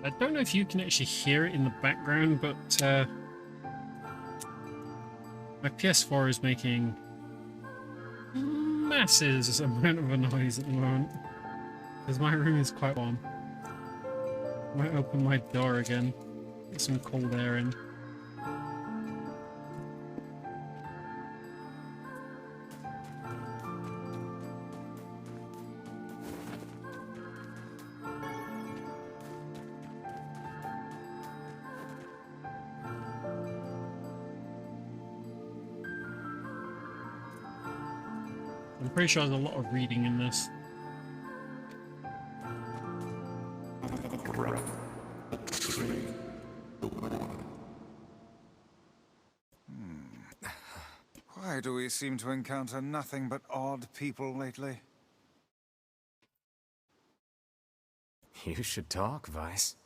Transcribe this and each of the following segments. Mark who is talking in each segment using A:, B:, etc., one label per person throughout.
A: I don't know if you can actually hear it in the background, but my PS4 is making massive amount of a noise at the moment because my room is quite warm. I might open my door again, get some cold air in. I'm pretty sure there's a lot of reading in this.
B: Why do we seem to encounter nothing but odd people lately?
C: You should talk, Weiss.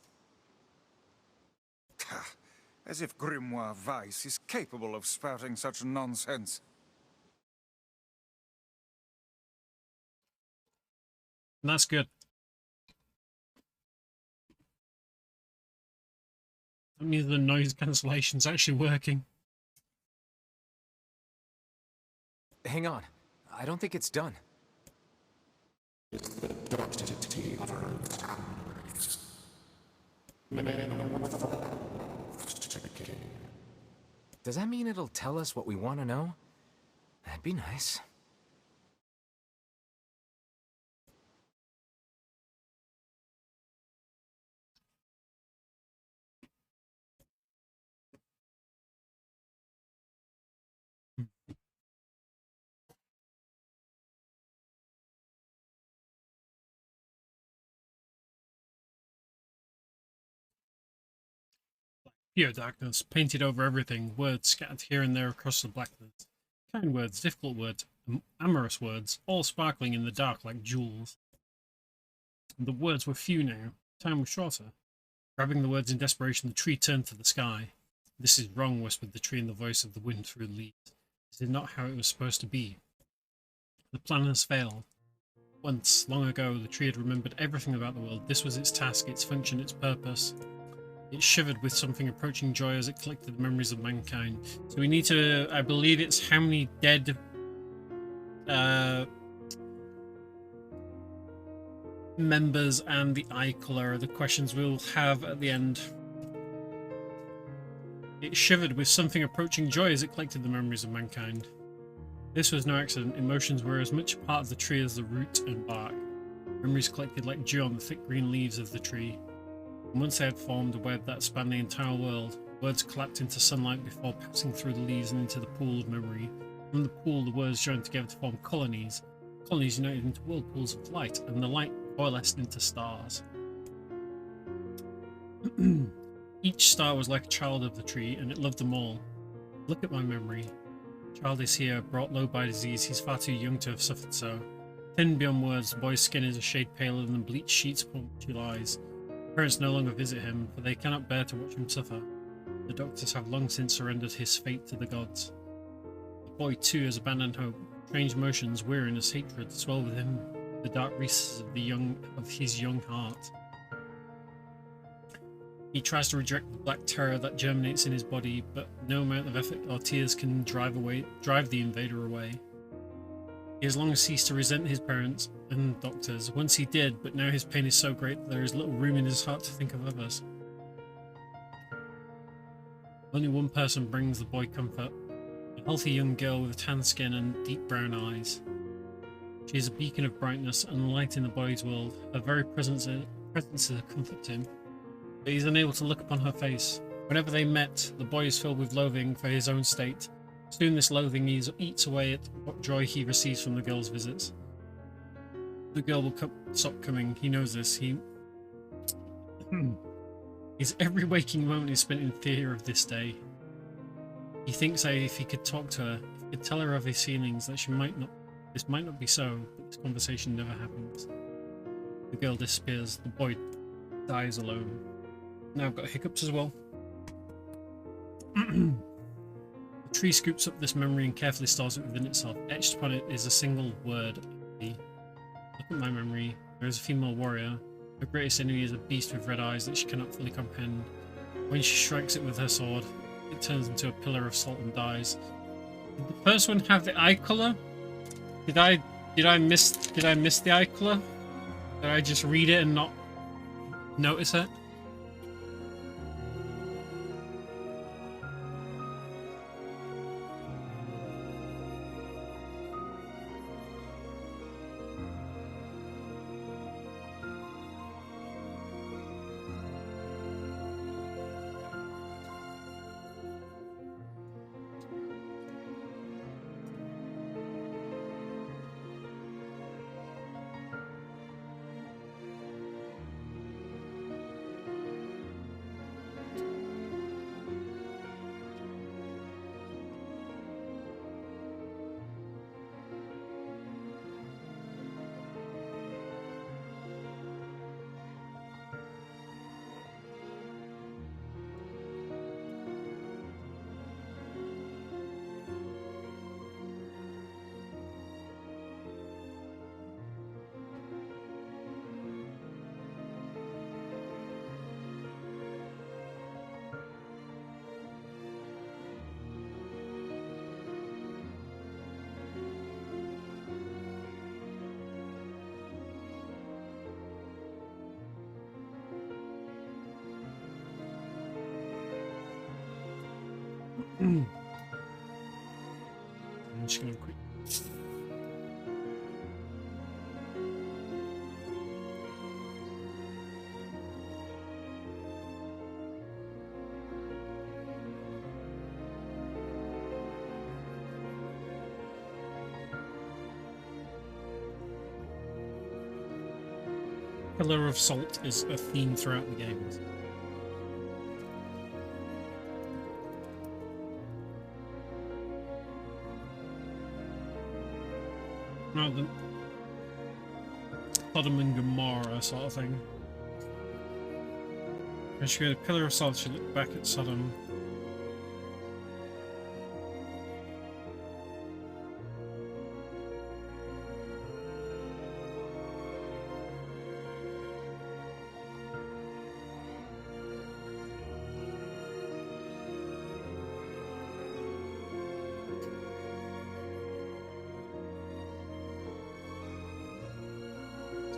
B: As if Grimoire Weiss is capable of spouting such nonsense.
A: And that's good. That means the noise cancellation's actually working.
C: Hang on. I don't think it's done. Does that mean it'll tell us what we want to know? That'd be nice.
A: Pure darkness, painted over everything, words scattered here and there across the blackness. Kind words, difficult words, amorous words, all sparkling in the dark like jewels. The words were few now, time was shorter. Grabbing the words in desperation, the tree turned to the sky. This is wrong, whispered the tree in the voice of the wind through the leaves. This is not how it was supposed to be. The plan has failed. Once, long ago, the tree had remembered everything about the world. This was its task, its function, its purpose. It shivered with something approaching joy as it collected the memories of mankind. So we need to, I believe it's how many dead members and the eye colour are the questions we'll have at the end. It shivered with something approaching joy as it collected the memories of mankind. This was no accident. Emotions were as much a part of the tree as the root and bark. Memories collected like dew on the thick green leaves of the tree. And once they had formed a web that spanned the entire world, words collapsed into sunlight before passing through the leaves and into the pool of memory. From the pool, the words joined together to form colonies. Colonies united into whirlpools of light, and the light coalesced into stars. Each star was like a child of the tree, and it loved them all. Look at my memory. Child is here, brought low by disease. He's far too young to have suffered so. Thin beyond words, the boy's skin is a shade paler than the bleached sheets upon which he lies. Parents no longer visit him, for they cannot bear to watch him suffer. The doctors have long since surrendered his fate to the gods. The boy too has abandoned hope. Strange emotions, weariness, hatred swell within the dark recesses of his young heart. He tries to reject the black terror that germinates in his body, but no amount of effort or tears can drive the invader away. He has long ceased to resent his parents and doctors. Once he did, but now his pain is so great that there is little room in his heart to think of others. Only one person brings the boy comfort. A healthy young girl with tan skin and deep brown eyes. She is a beacon of brightness and light in the boy's world. Her very presence is a comfort to him. But he is unable to look upon her face. Whenever they met, the boy is filled with loathing for his own state. Soon this loathing eats away at what joy he receives from the girl's visits. The girl will stop coming. He knows this. His every waking moment is spent in fear of this day. He thinks that if he could talk to her, if he could tell her of his feelings, that this might not be so, but this conversation never happens. The girl disappears. The boy dies alone. Now I've got hiccups as well. The tree scoops up this memory and carefully stores it within itself. Etched upon it is a single word. Look at my memory. There is a female warrior. Her greatest enemy is a beast with red eyes that she cannot fully comprehend. When she strikes it with her sword, it turns into a pillar of salt and dies. Did the first one have the eye color? Did I miss the eye color? Did I just read it and not notice it? I'm just gonna quick. Pillar of Salt is a theme throughout the games. Rather than Sodom and Gomorrah sort of thing. When she had a pillar of salt, she looked back at Sodom.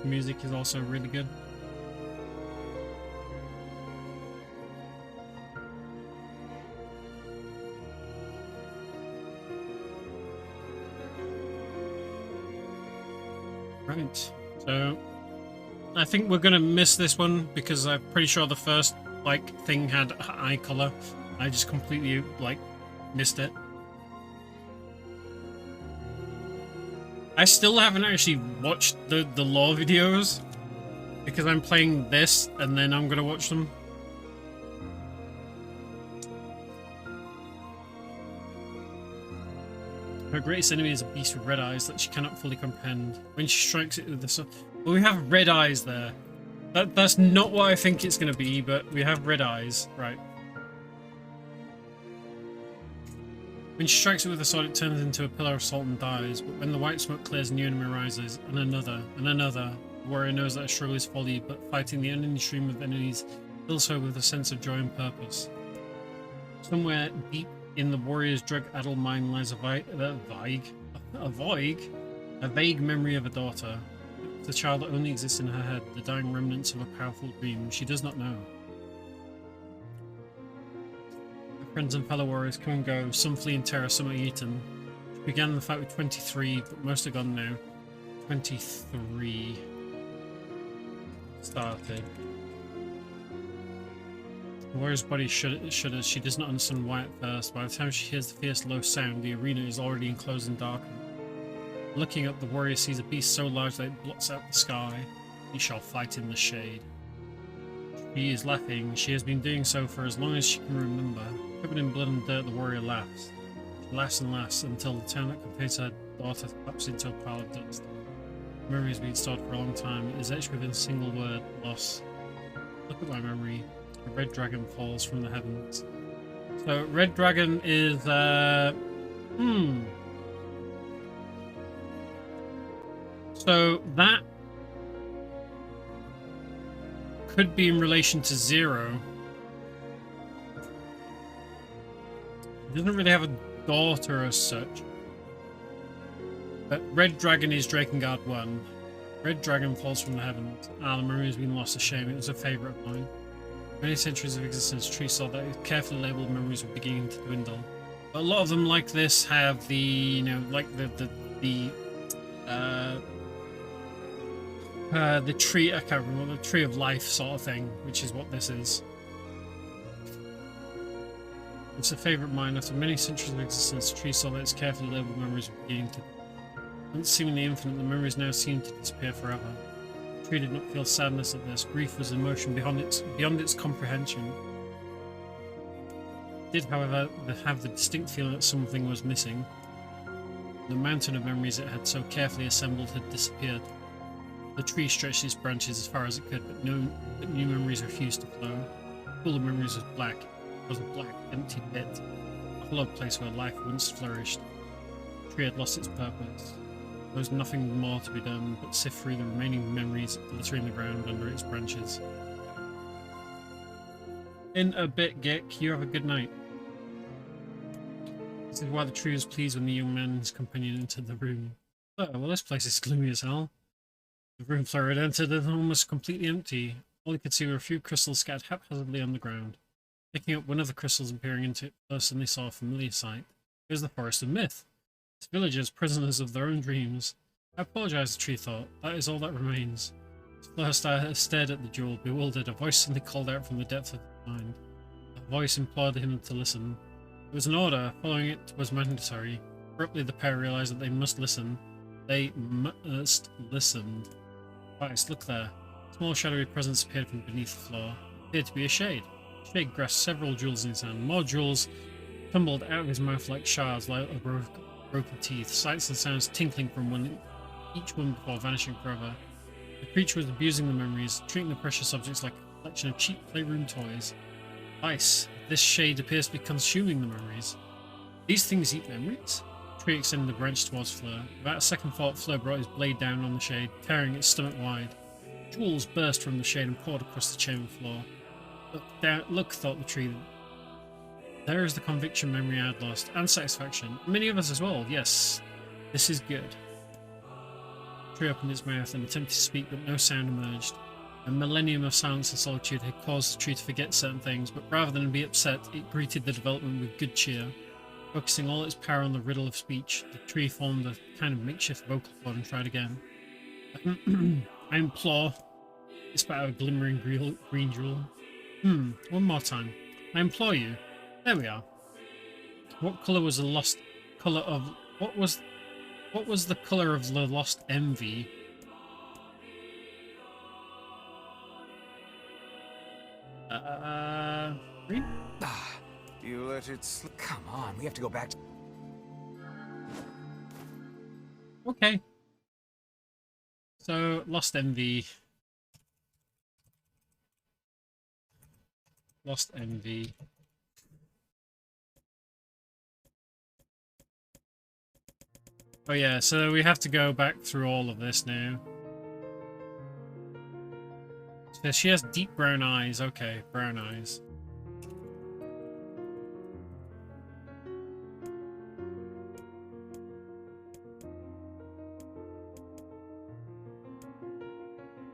A: The music is also really good. Right, so I think we're gonna miss this one because I'm pretty sure the first thing had eye color. I just completely missed it. I still haven't actually watched the lore videos because I'm playing this and then I'm gonna watch them. Her greatest enemy is a beast with red eyes that she cannot fully comprehend. When she strikes it with the sun... Well, we have red eyes there. That's not what I think it's going to be, but we have red eyes. Right. When she strikes it with a sword, it turns into a pillar of salt and dies. But when the white smoke clears, a new enemy rises, and another, the warrior knows that a struggle is folly, but fighting the unending stream of enemies fills her with a sense of joy and purpose. Somewhere deep in the warrior's drug-addled mind lies a vague memory of a daughter. The child that only exists in her head, the dying remnants of a powerful dream. She does not know. Her friends and fellow warriors come and go. Some flee in terror, some are eaten. She began the fight with 23, but most are gone now. 23 started. The warrior's body shudders. She does not understand why at first. By the time she hears the fierce low sound, the arena is already enclosed and darkened. Looking up, the warrior sees a beast so large that it blots out the sky. He shall fight in the shade. She is laughing. She has been doing so for as long as she can remember. Covered in blood and dirt, the warrior laughs. She laughs and laughs until the town that contains her daughter collapses into a pile of dust. The memory has been stored for a long time. It is etched within a single word: loss. Look at my memory. A red dragon falls from the heavens. So, red dragon is, So, that... could be in relation to Zero. He doesn't really have a daughter as such. But Red Dragon is Drakengard 1. Red Dragon falls from the heavens. Ah, the memory has been lost, a shame. It was a favourite of mine. Many centuries of existence, Tree saw that carefully labelled memories were beginning to dwindle. But a lot of them, like this, have the, you know, like the tree, I can't remember, the tree of life sort of thing, which is what this is. It's a favourite of mine. After many centuries of existence, Tree saw that its carefully labelled memories were beginning to... Once seemingly infinite, the memories now seem to disappear forever. Tree did not feel sadness at this. Grief was an emotion beyond its comprehension. It did, however, have the distinct feeling that something was missing. The mountain of memories it had so carefully assembled had disappeared. The tree stretched its branches as far as it could, but new memories refused to flow. The pool of memories was black. It was a black, empty pit, a hollow place where life once flourished. The tree had lost its purpose. There was nothing more to be done but sift through the remaining memories littering the ground under its branches. In a bit, Gick. You have a good night. This is why the tree was pleased when the young man and his companion entered the room. Oh, well, this place is gloomy as hell. The room Fleur had entered was almost completely empty. All he could see were a few crystals scattered haphazardly on the ground. Picking up one of the crystals and peering into it, Fleur suddenly saw a familiar sight. It was the Forest of Myth. Its villagers, prisoners of their own dreams. I apologize, the tree thought. That is all that remains. As Fleur stared at the jewel, bewildered, a voice suddenly called out from the depth of his mind. The voice implored him to listen. It was an order. Following it was mandatory. Abruptly, the pair realized that they must listen. They must listen. Twice, look there. A small shadowy presence appeared from beneath the floor. It appeared to be a shade. The shade grasped several jewels in his hand. More jewels tumbled out of his mouth like shards, like broken teeth. Sights and sounds tinkling from each one before vanishing forever. The creature was abusing the memories, treating the precious objects like a collection of cheap playroom toys. Ice. This shade appears to be consuming the memories. These things eat memories? The tree extended the branch towards Fleur. Without a second thought, Fleur brought his blade down on the shade, tearing its stomach wide. Jewels burst from the shade and poured across the chamber floor. Look, thought the tree. There is the conviction memory I had lost, and satisfaction. Many of us as well, yes. This is good. The tree opened its mouth and attempted to speak, but no sound emerged. A millennium of silence and solitude had caused the tree to forget certain things, but rather than be upset, it greeted the development with good cheer. Focusing all its power on the riddle of speech, the tree formed a kind of makeshift vocal cord and tried again. I implore, despite a glimmering green jewel. One more time. I implore you. There we are. What colour was the lost colour of... What was the colour of the lost envy? Green?
B: You let it slip.
C: Come on, we have to go back to...
A: Okay. So, lost envy. Lost envy. Oh yeah, so we have to go back through all of this now. So she has deep brown eyes. Okay, brown eyes.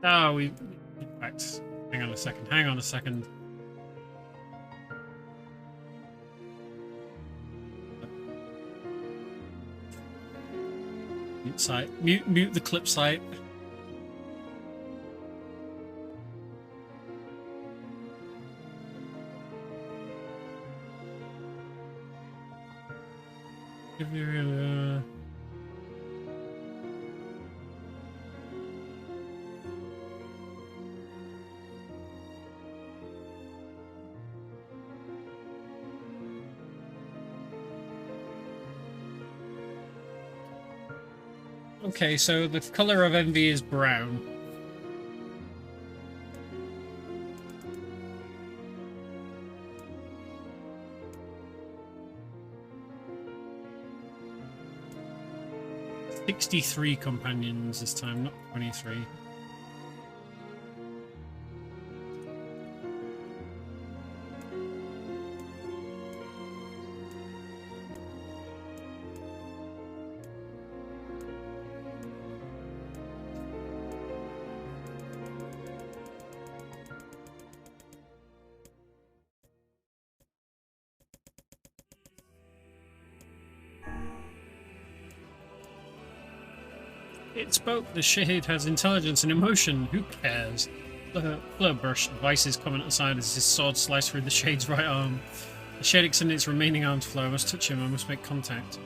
A: Oh, in fact, hang on a second. Hang on a second. Mute site. Mute the clip site. Give you Okay, so the color of envy is brown. "63 companions this time, not 23. It spoke. The shade has intelligence and emotion. Who cares? Fleur brushed Vice's comment aside as his sword sliced through the shade's right arm. The shade extended its remaining arm to Fleur. I must touch him. I must make contact.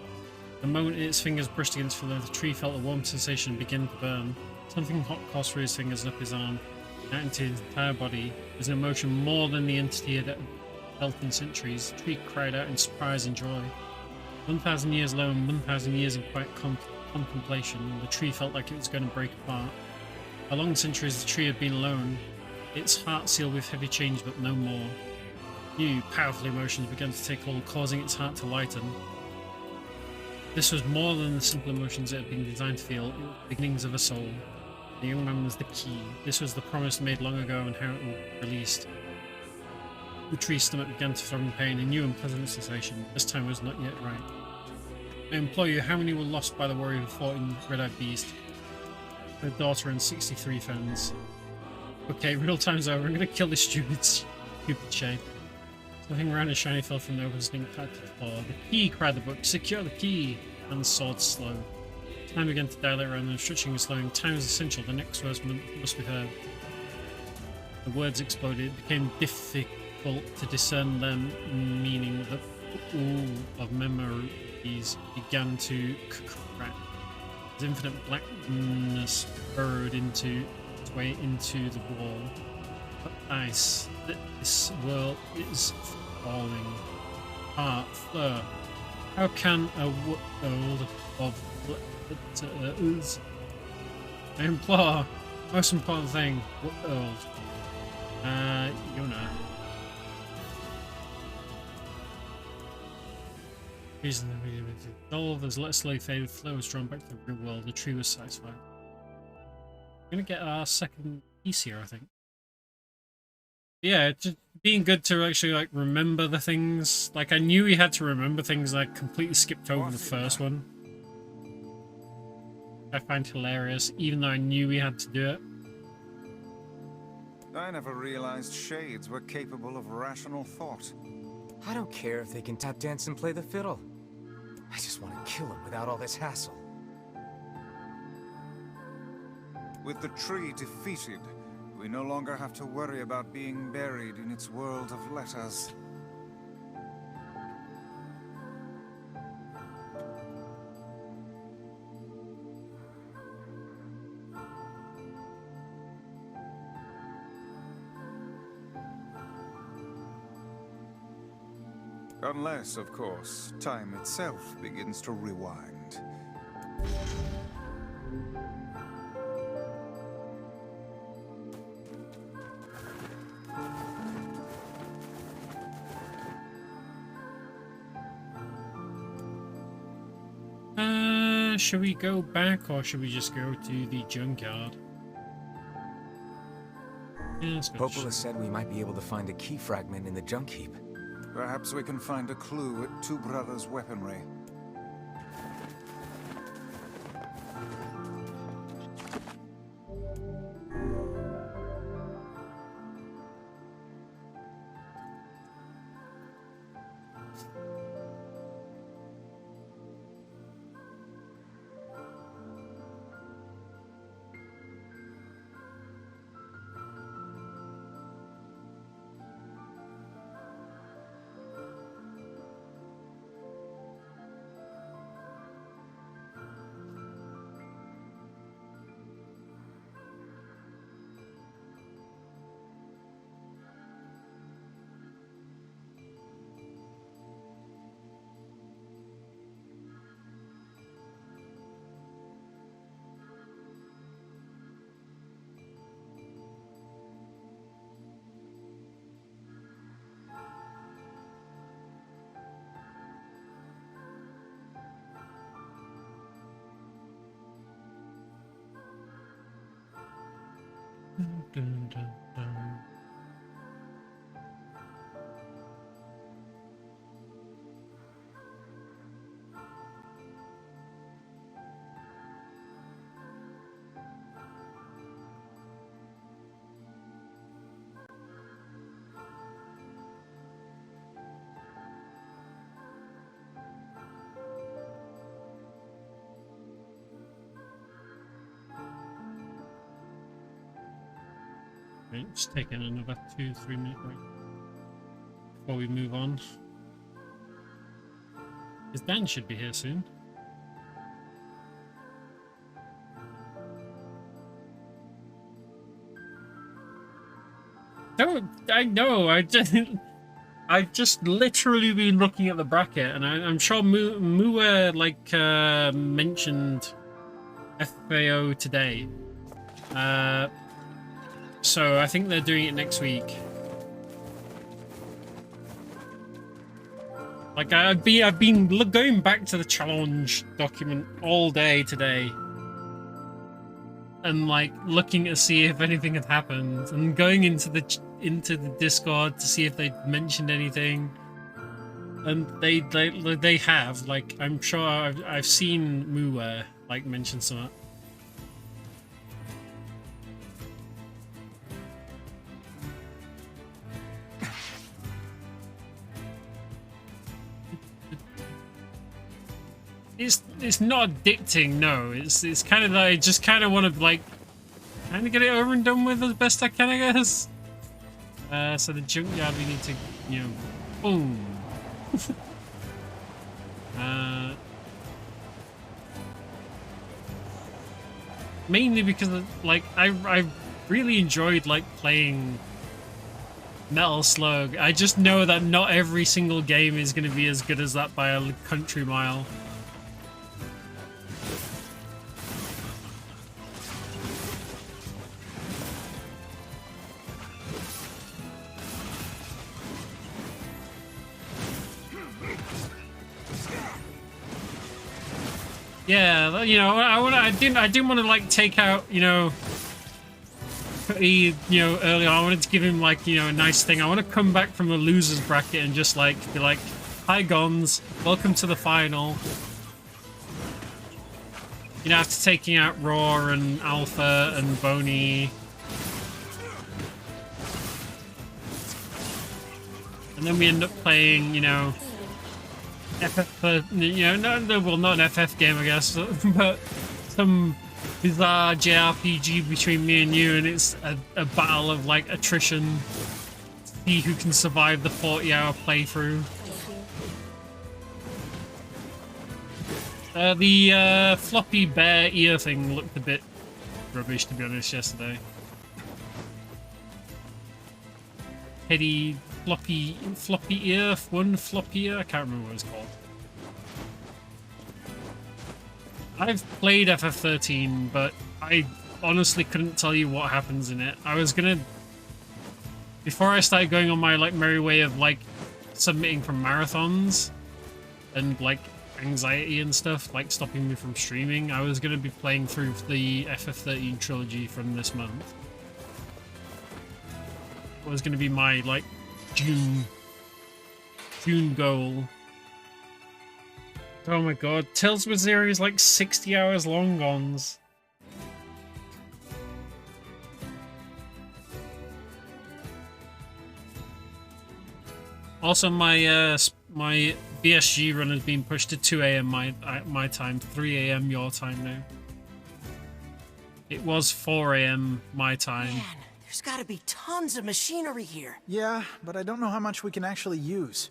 A: The moment its fingers brushed against Fleur, the tree felt a warm sensation and began to burn. Something hot coursed through his fingers and up his arm, out into his entire body. It was an emotion more than the entity had felt in centuries. The tree cried out in surprise and joy. 1,000 years alone, 1,000 years in quiet contemplation, the tree felt like it was going to break apart. For long centuries the tree had been alone, its heart sealed with heavy change, but no more. New, powerful emotions began to take hold, causing its heart to lighten. This was more than the simple emotions it had been designed to feel. It was the beginnings of a soul. The young man was the key. This was the promise made long ago and how it would be released. The tree's stomach began to throb in pain, a new and pleasant sensation. This time was not yet right. I implore you, how many were lost by the warrior who fought in Red-Eyed Beast? Her daughter and 63 friends. Okay, real time's over. I'm gonna kill this stupid shade. Something round and shiny fell from the open sling to the floor. The key, cried the book. Secure the key! And the sword slowed. Time began to dilate around them, stretching and slowing. Time was essential. The next words must be heard. The words exploded. It became difficult to discern them, meaning the ooh of memories began to crack. As infinite blackness burrowed into its way into the wall. But ice. This world is falling apart. Fleur. How can a world of letters? I implore. Most important thing. World. Yona. Reason the video dissolved as letters slowly faded. Fleur was drawn back to the real world. The tree was satisfied. We're gonna get our second piece here, I think. Yeah, just being good to actually like remember the things. Like I knew we had to remember things. I completely skipped over the first one. I find hilarious, even though I knew we had to do it.
B: I never realized shades were capable of rational thought.
C: I don't care if they can tap dance and play the fiddle. I just want to kill him without all this hassle.
B: With the tree defeated, we no longer have to worry about being buried in its world of letters. Unless, of course, time itself begins to rewind.
A: Should we go back or should we just go to the junkyard? Yeah, let's go.
C: Popola said we might be able to find a key fragment in the junk heap.
B: Perhaps we can find a clue at Two Brothers' weaponry.
A: Dun, dun, dun. Okay, just taking another 2-3 minute break before we move on. Because Dan should be here soon. Don't I know? I've just literally been looking at the bracket, and I'm sure Mua like mentioned FAO today. So I think they're doing it next week. Like I've been going back to the challenge document all day today, and like looking to see if anything had happened, and going into the Discord to see if they mentioned anything. And they have, like, I'm sure I've seen Mua like mention something. It's not addicting, no. It's kind of like I just kind of want to like kind of get it over and done with as best I can, I guess. So the junkyard we need to, you know, boom. Mainly because like I really enjoyed like playing Metal Slug. I just know that not every single game is going to be as good as that by a country mile. Yeah, you know, I didn't want to like take out, you know, early on. I wanted to give him like, you know, a nice thing. I want to come back from the losers bracket and just like be like, hi Gons, welcome to the final. You know, after taking out Raw and Alpha and Boney. And then we end up playing, you know, FF, well, not an FF game, I guess, but some bizarre JRPG between me and you, and it's a battle of, like, attrition. See who can survive the 40-hour playthrough. The floppy bear ear thing looked a bit rubbish, to be honest, yesterday. Heady floppy ear, one floppy ear, I can't remember what it's called. I've played FF13, but I honestly couldn't tell you what happens in it. I was gonna, before I started going on my like merry way of like submitting from marathons and like anxiety and stuff, like stopping me from streaming, I was gonna be playing through the FF13 trilogy from this month. It was gonna be my like June goal. Oh my god, Tales of Berseria is like 60 hours long, Gons. Also, my my BSG run has been pushed to 2 AM my time, 3 AM your time now. It was 4 AM my time.
D: Man, there's gotta be tons of machinery here.
E: Yeah, but I don't know how much we can actually use.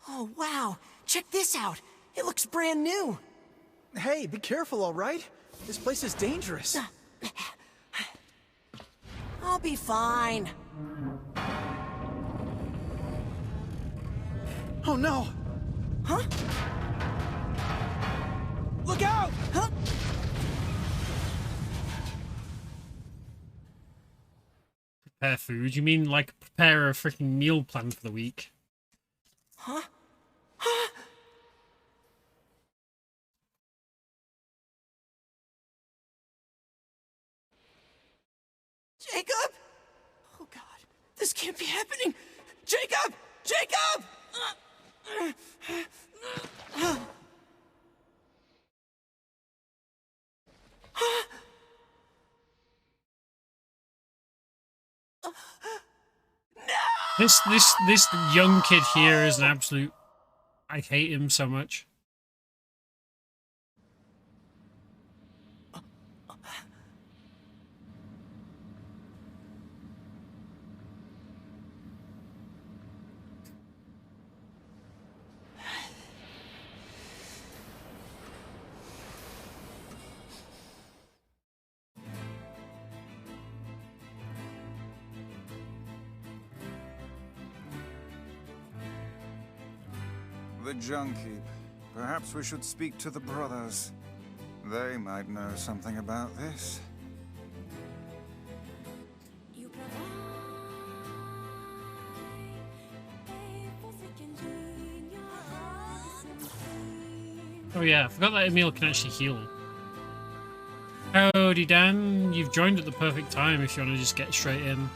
D: Oh, wow. Check this out. It looks brand new.
E: Hey, be careful, all right? This place is dangerous.
D: I'll be fine.
E: Oh no!
D: Huh?
E: Look out!
D: Huh?
A: Prepare food? You mean like prepare a freaking meal plan for the week?
D: Huh? Huh? Jacob? Oh god, this can't be happening! Jacob! Jacob!
A: This young kid here is an absolute. I hate him so much.
B: The Junkie. Perhaps we should speak to the brothers. They might know something about this.
A: Oh yeah, I forgot that Emil can actually heal. Howdy Dan, you've joined at the perfect time if you want to just get straight in.